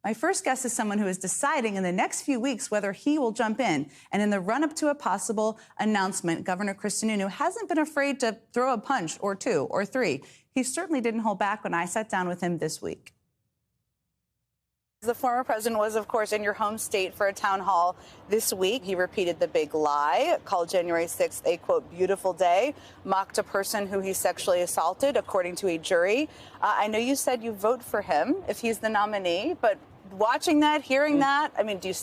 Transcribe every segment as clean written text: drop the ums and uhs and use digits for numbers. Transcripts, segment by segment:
My first guest is someone who is deciding in the next few weeks whether he will jump in. And in the run-up to a possible announcement, Governor Sununu hasn't been afraid to throw a punch or two or three. He certainly didn't hold back when I sat down with him this week. The former president was, of course, in your home state for a town hall this week. He repeated the big lie, called January 6th a, quote, beautiful day, mocked a person who he sexually assaulted, according to a jury. I know you said you vote for him if he's the nominee, but watching that, hearing that, I mean, is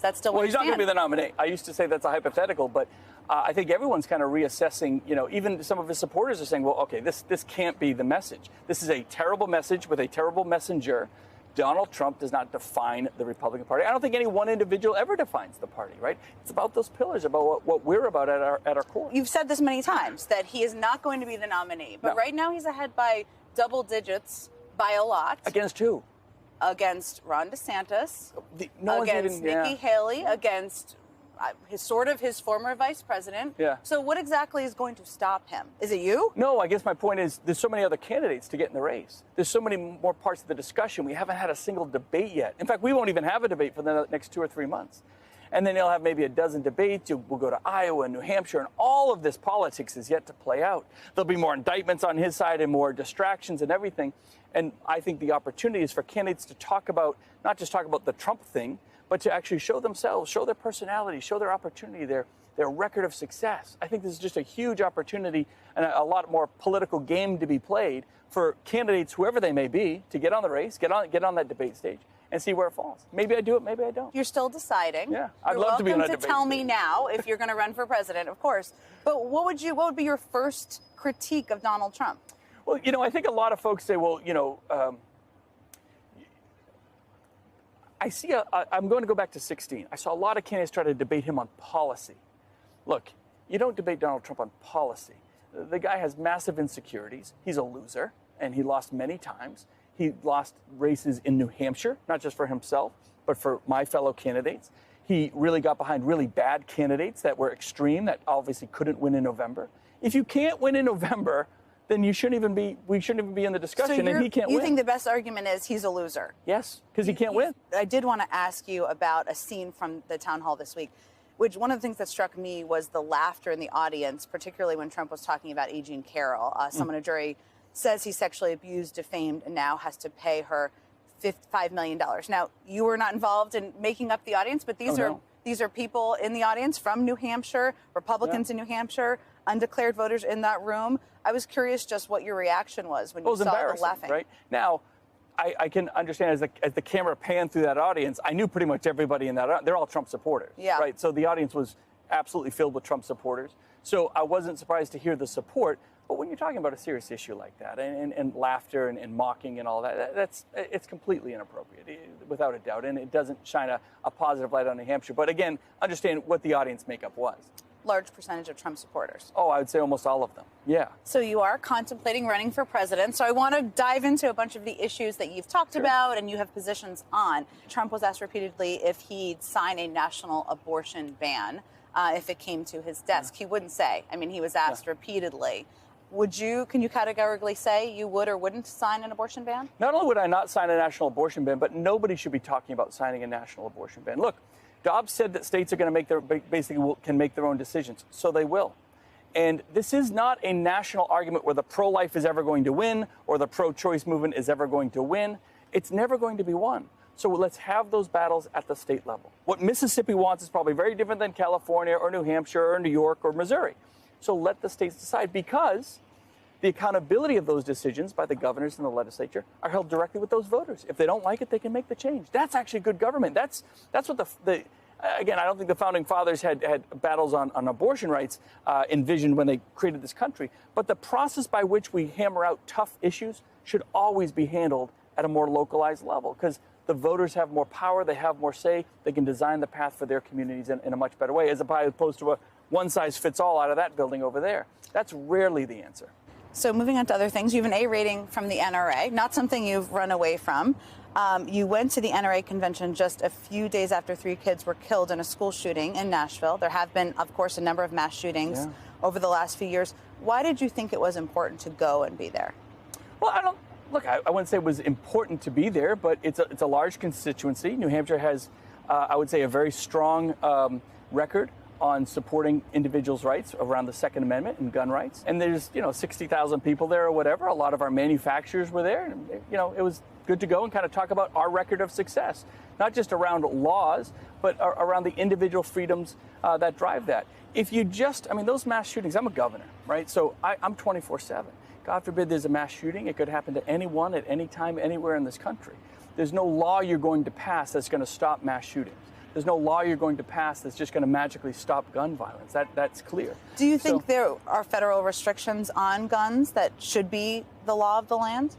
that still Well, he's not going to be the nominee. I used to say that's a hypothetical, but I think everyone's kind of reassessing, even some of his supporters are saying, well, okay, this can't be the message. This is a terrible message with a terrible messenger. Donald Trump does not define the Republican Party. I don't think any one individual ever defines the party, right? It's about those pillars, about what we're about at our core. You've said this many times, that he is not going to be the nominee. But right now he's ahead by double digits, by a lot. Against who? Against Ron DeSantis, against Nikki Haley, against his former vice president. Yeah. So what exactly is going to stop him? Is it you? No, I guess my point is there's so many other candidates to get in the race. There's so many more parts of the discussion. We haven't had a single debate yet. In fact, we won't even have a debate for the next 2 or 3 months. And then he'll have maybe a dozen debates. We'll go to Iowa and New Hampshire, and all of this politics is yet to play out. There'll be more indictments on his side and more distractions and everything. And I think the opportunity is for candidates to not just talk about the Trump thing, but to actually show themselves, show their personality, show their opportunity, their record of success. I think this is just a huge opportunity and a lot more political game to be played for candidates, whoever they may be, to get on the race, get on that debate stage and see where it falls. Maybe I do it, maybe I don't. You're still deciding. Yeah, I'd love to be on that debate stage. You're welcome to tell me now if you're going to run for president, of course. But what would be your first critique of Donald Trump? Well, I think a lot of folks say, well, I'm going to go back to 2016. I saw a lot of candidates try to debate him on policy. Look, you don't debate Donald Trump on policy. The guy has massive insecurities. He's a loser, and he lost many times. He lost races in New Hampshire, not just for himself, but for my fellow candidates. He really got behind really bad candidates that were extreme, that obviously couldn't win in November. If you can't win in November, then we shouldn't even be in the discussion, and he can't win. You think the best argument is he's a loser? Yes, because he can't win. I did want to ask you about a scene from the town hall this week, which one of the things that struck me was the laughter in the audience, particularly when Trump was talking about E. Jean Carroll. Someone, a jury, says he sexually abused, defamed, and now has to pay her $5 million. Now, you were not involved in making up the audience, but these are people in the audience from New Hampshire, Republicans in New Hampshire, undeclared voters in that room. I was curious just what your reaction was when you saw the laughing. Right? Now, I can understand as the camera panned through that audience, I knew pretty much everybody in that. They're all Trump supporters. Yeah. Right? So the audience was absolutely filled with Trump supporters. So I wasn't surprised to hear the support. But when you're talking about a serious issue like that and laughter and mocking and all that, it's completely inappropriate, without a doubt. And it doesn't shine a positive light on New Hampshire. But again, understand what the audience makeup was. Large percentage of Trump supporters. Oh, I would say almost all of them. Yeah. So you are contemplating running for president. So I want to dive into a bunch of the issues that you've talked about and you have positions on. Trump was asked repeatedly if he'd sign a national abortion ban if it came to his desk. He wouldn't say. I mean, he was asked repeatedly. Can you categorically say you would or wouldn't sign an abortion ban? Not only would I not sign a national abortion ban, but nobody should be talking about signing a national abortion ban. Look, Dobbs said that states are going to can make their own decisions, so they will. And this is not a national argument where the pro-life is ever going to win or the pro-choice movement is ever going to win. It's never going to be won. So let's have those battles at the state level. What Mississippi wants is probably very different than California or New Hampshire or New York or Missouri. So let the states decide, because the accountability of those decisions by the governors and the legislature are held directly with those voters. If they don't like it, they can make the change. That's actually good government. That's what again, I don't think the founding fathers had battles on abortion rights envisioned when they created this country. But the process by which we hammer out tough issues should always be handled at a more localized level, because the voters have more power, they have more say, they can design the path for their communities in a much better way, as opposed to a one-size-fits-all out of that building over there. That's rarely the answer. So moving on to other things, you have an A rating from the NRA, not something you've run away from. You went to the NRA convention just a few days after 3 kids were killed in a school shooting in Nashville. There have been, of course, a number of mass shootings over the last few years. Why did you think it was important to go and be there? Well, Look, I wouldn't say it was important to be there, but it's a large constituency. New Hampshire has, I would say, a very strong record on supporting individuals' rights around the Second Amendment and gun rights. And there's, 60,000 people there or whatever. A lot of our manufacturers were there. And, it was good to go and kind of talk about our record of success, not just around laws, but around the individual freedoms that drive that. If you just, those mass shootings, I'm a governor, right? So I'm 24/7. God forbid there's a mass shooting. It could happen to anyone at any time, anywhere in this country. There's no law you're going to pass that's going to stop mass shootings. There's no law you're going to pass that's just going to magically stop gun violence. That's clear. Do you think there are federal restrictions on guns that should be the law of the land?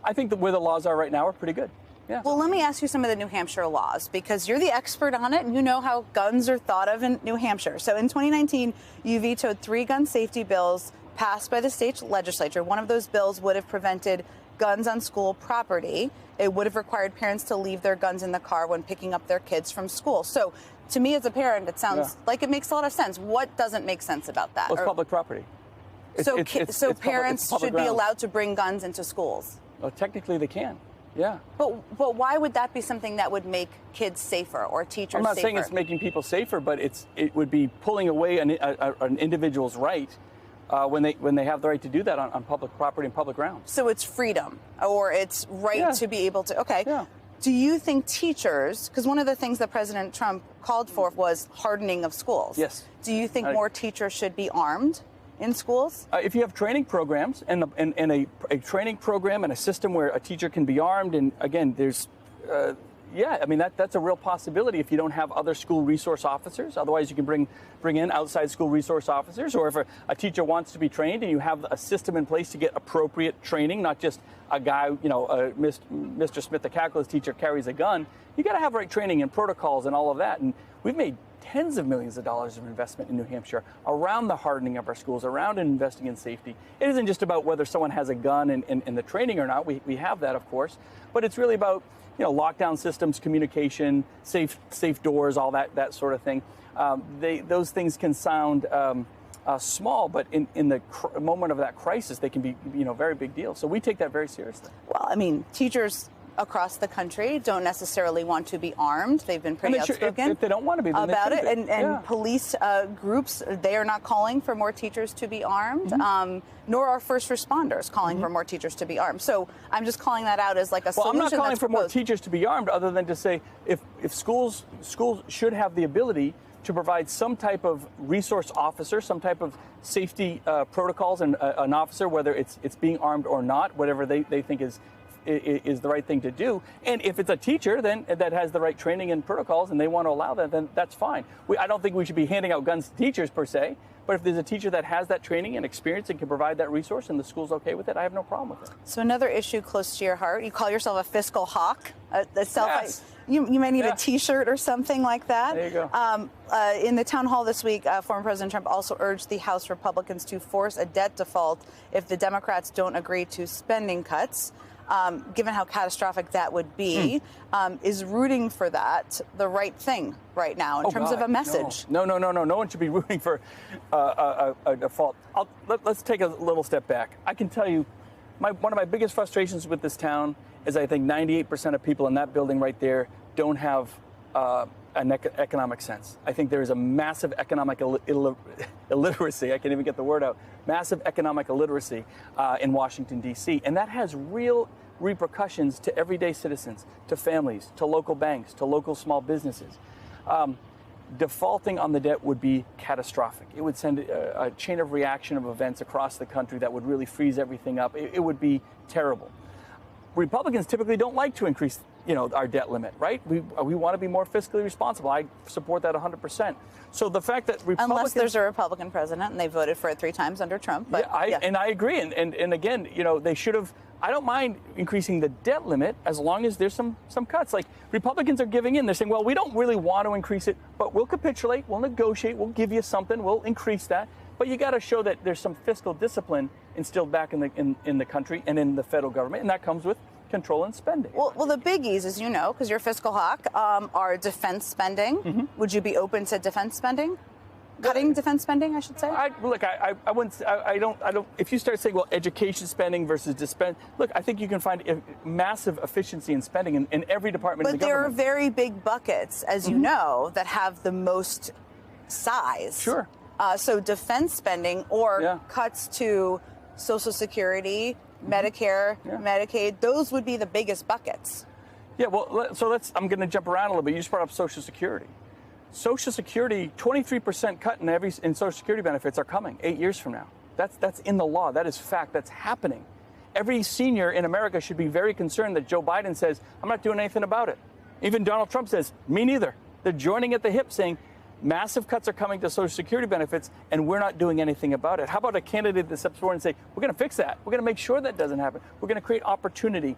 I think that where the laws are right now are pretty good. Yeah. Well, let me ask you some of the New Hampshire laws, because you're the expert on it and you know how guns are thought of in New Hampshire. So in 2019, you vetoed 3 gun safety bills passed by the state legislature. One of those bills would have prevented guns on school property. It would have required parents to leave their guns in the car when picking up their kids from school. So to me as a parent, it sounds like it makes a lot of sense. What doesn't make sense about that? Well, it's public property. So parents should ground. be allowed to bring guns into schools? Well, technically they can. Yeah. But why would that be something that would make kids safer or teachers safer? I'm not saying it's making people safer, but it would be pulling away an individual's right when they have the right to do that on public property and public grounds. So it's freedom, or it's right to be able to. Okay. Yeah. Do you think teachers, because one of the things that President Trump called for was hardening of schools. Yes. Do you think more teachers should be armed in schools? If you have training programs and a training program and a system where a teacher can be armed, and again, there's, that's a real possibility if you don't have other school resource officers. Otherwise, you can bring in outside school resource officers, or if a teacher wants to be trained and you have a system in place to get appropriate training, not just a guy, Mr. Smith, the calculus teacher, carries a gun. You got to have right training and protocols and all of that. And we've made tens of millions of dollars of investment in New Hampshire around the hardening of our schools, around investing in safety. It isn't just about whether someone has a gun and the training or not. We have that, of course, but it's really about lockdown systems, communication, safe doors, all that sort of thing. Those things can sound small, but in the moment of that crisis, they can be very big deals. So we take that very seriously. Well, teachers across the country don't necessarily want to be armed. They've been pretty outspoken if they don't want to be, then about they it. And police groups, they are not calling for more teachers to be armed, nor are first responders calling for more teachers to be armed. So I'm just calling that out as like a solution. Well, I'm not calling for more proposed. teachers to be armed, other than to say if schools should have the ability to provide some type of resource officer, some type of safety protocols, and an officer, whether it's being armed or not, whatever they think is the right thing to do. And if it's a teacher then that has the right training and protocols and they want to allow that, then that's fine. I don't think we should be handing out guns to teachers per se, but if there's a teacher that has that training and experience and can provide that resource and the school's okay with it, I have no problem with it. So another issue close to your heart, you call yourself a fiscal hawk. Yes. You may need a T-shirt or something like that. There you go. In the town hall this week, former President Trump also urged the House Republicans to force a debt default if the Democrats don't agree to spending cuts. Given how catastrophic that would be, is rooting for that the right thing right now in terms of a message? No. No one should be rooting for a default. Let's take a little step back. I can tell you, one of my biggest frustrations with this town is I think 98% of people in that building right there don't have an economic sense. I think there is a massive economic illiteracy. I can't even get the word out. Massive economic illiteracy in Washington, D.C. And that has real repercussions to everyday citizens, to families, to local banks, to local small businesses. Defaulting on the debt would be catastrophic. It would send a chain of reaction of events across the country that would really freeze everything up. It would be terrible. Republicans typically don't like to increase, our debt limit, right? We want to be more fiscally responsible. I support that 100%. So the fact that Republicans, unless there's a Republican president and they voted for it 3 times under Trump, but and I agree. And again, they should have. I don't mind increasing the debt limit as long as there's some cuts. Like Republicans are giving in. They're saying, well, we don't really want to increase it, but we'll capitulate. We'll negotiate. We'll give you something. We'll increase that. But you got to show that there's some fiscal discipline instilled back in the country and in the federal government, and that comes with control and spending. Well, the biggies, as you know, because you're a fiscal hawk, are defense spending. Would you be open to defense spending? cutting defense spending, I should say? I wouldn't. I don't. If you start saying, well, education spending versus dispense, look, I think you can find a massive efficiency in spending in every department of the government. But there are very big buckets, as you know, that have the most size. Sure. So defense spending or cuts to Social Security, Medicare, Medicaid, those would be the biggest buckets. Yeah, well, I'm going to jump around a little bit. You just brought up Social Security. Social Security, 23% cut in Social Security benefits are coming 8 years from now. That's in the law. That is fact. That's happening. Every senior in America should be very concerned that Joe Biden says, I'm not doing anything about it. Even Donald Trump says, me neither. They're joining at the hip saying, massive cuts are coming to Social Security benefits, and we're not doing anything about it. How about a candidate that steps forward and say, we're going to fix that. We're going to make sure that doesn't happen. We're going to create opportunity,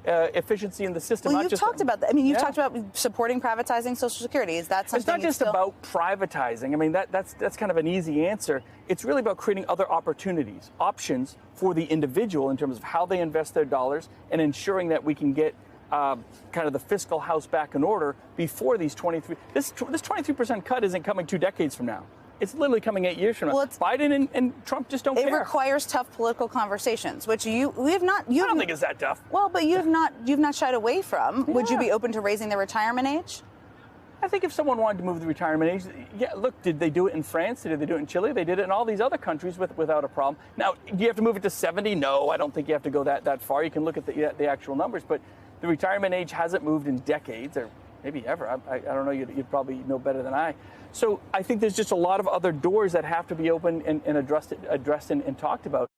efficiency in the system. Well, you've talked about that. I mean, you've talked about supporting privatizing Social Security. Is that something? It's not just about privatizing. I mean, that's kind of an easy answer. It's really about creating other opportunities, options for the individual in terms of how they invest their dollars and ensuring that we can get kind of the fiscal house back in order before these 23. This 23% cut isn't coming 2 decades from now. It's literally coming 8 years from now. Well, Biden and Trump just don't care. It requires tough political conversations, which we have not. I don't think it's that tough. Well, but you've not shied away from. Yeah. Would you be open to raising the retirement age? I think if someone wanted to move the retirement age, yeah, look, did they do it in France? Did they do it in Chile? They did it in all these other countries without a problem. Now, do you have to move it to 70? No, I don't think you have to go that far. You can look at the actual numbers, but the retirement age hasn't moved in decades, or maybe ever. I don't know. You'd probably know better than I. So I think there's just a lot of other doors that have to be opened and addressed and talked about.